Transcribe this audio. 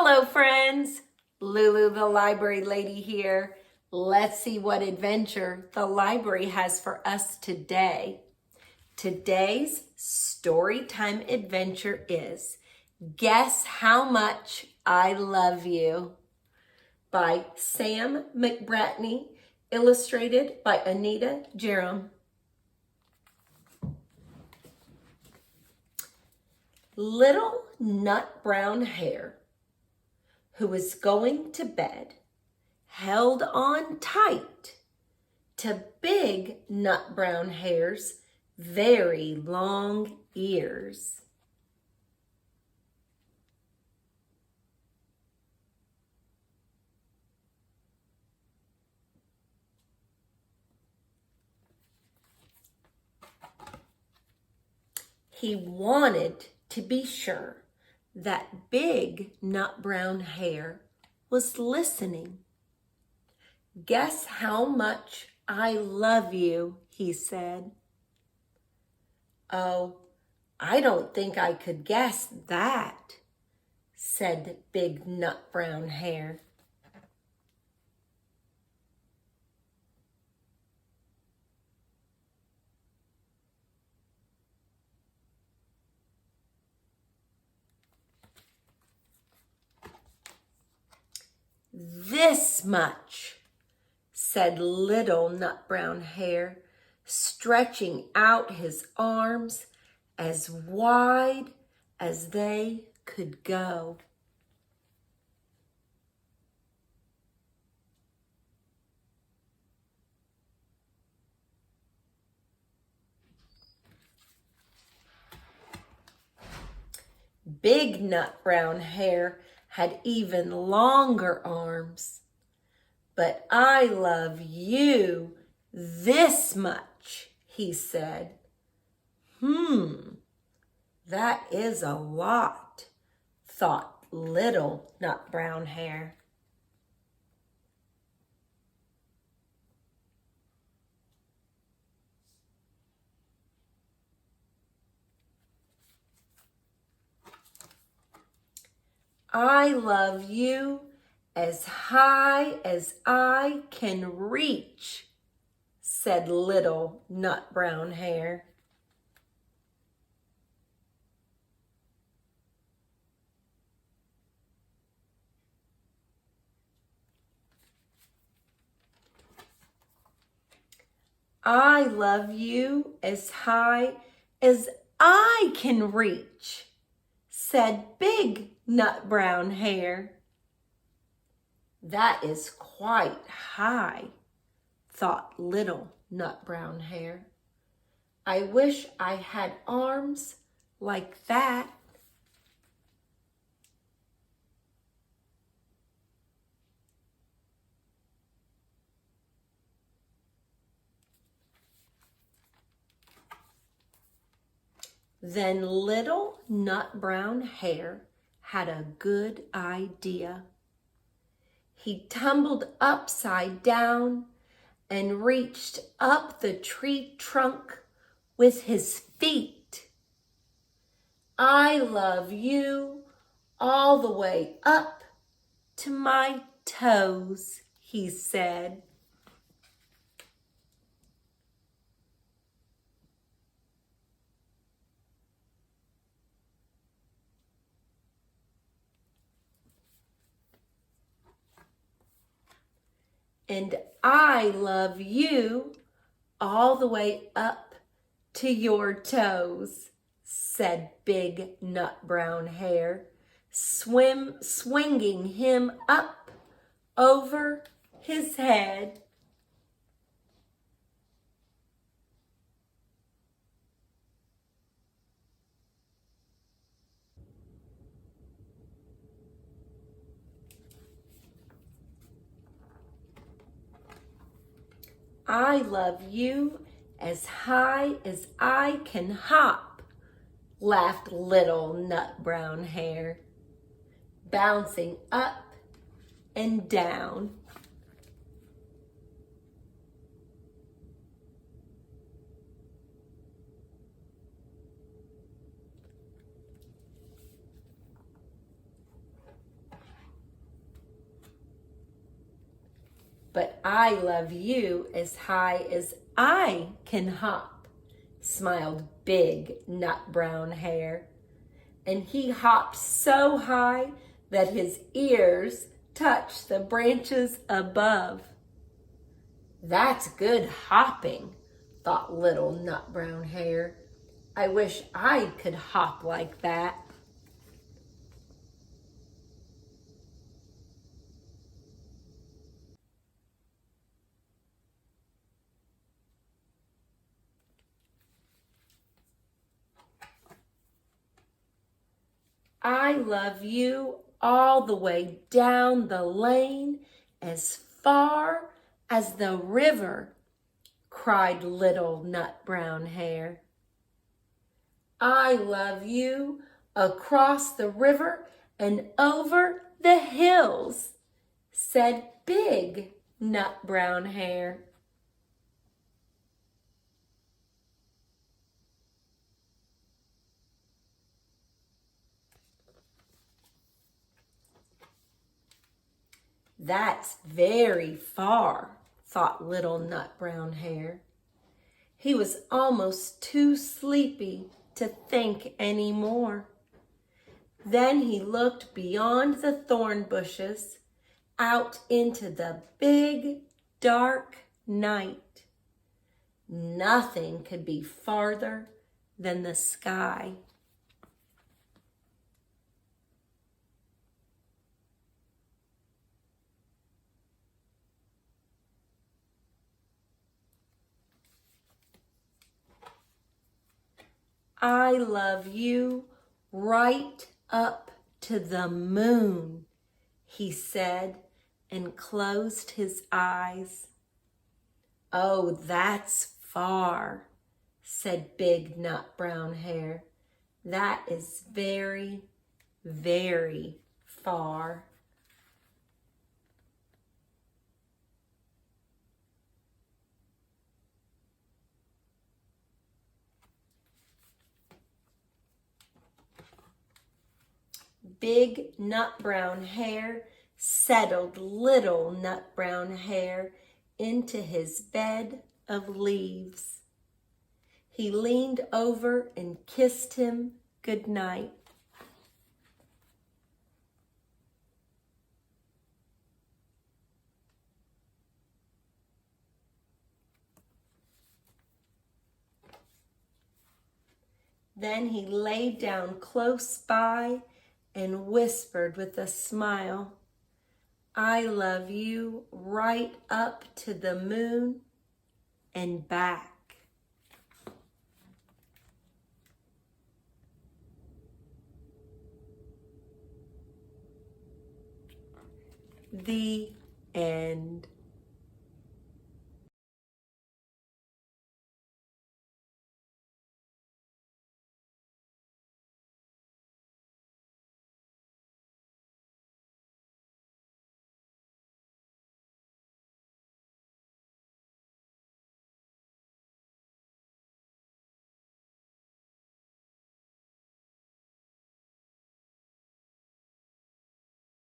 Hello friends, Lulu the library lady here. Let's see what adventure the library has for us today. Today's story time adventure is Guess How Much I Love You by Sam McBratney, illustrated by Anita, Jeran. Little nut brown hare, who was going to bed, held on tight to big nut brown hare's very long ears. He wanted to be sure that big nut brown hare was listening. Guess how much I love you, he said. Oh, I don't think I could guess that, said big nut brown hare. This much, said little nut brown hare, stretching out his arms as wide as they could go. Big nut brown hare had even longer arms. But I love you this much, he said. That is a lot, thought little nut brown hare. I love you as high as I can reach, said little nut brown hare. I love you as high as I can reach, said big nut brown hare. That is quite high, thought little nut brown hare. I wish I had arms like that. Then little nut brown hare had a good idea. He tumbled upside down and reached up the tree trunk with his feet. I love you all the way up to my toes, he said. And I love you all the way up to your toes, said big nut brown hare, swinging him up over his head. I love you as high as I can hop, laughed little nut brown hare, bouncing up and down. but I love you as high as I can hop, smiled big nut brown hare. And he hopped so high that his ears touched the branches above. That's good hopping, thought little nut brown hare. I wish I could hop like that. I love you all the way down the lane as far as the river, cried little nut brown hare. I love you across the river and over the hills, said big nut brown hare. That's very far, thought little nut brown hare. He was almost too sleepy to think any more. Then he looked beyond the thorn bushes, out into the big, dark night. Nothing could be farther than the sky. I love you right up to the moon, he said, and closed his eyes. Oh, that's far, said big nut brown hare. That is very, very far. Big nut brown hare settled little nut brown hare into his bed of leaves. He leaned over and kissed him good night. Then he lay down close by and whispered with a smile, I love you right up to the moon and back. The end.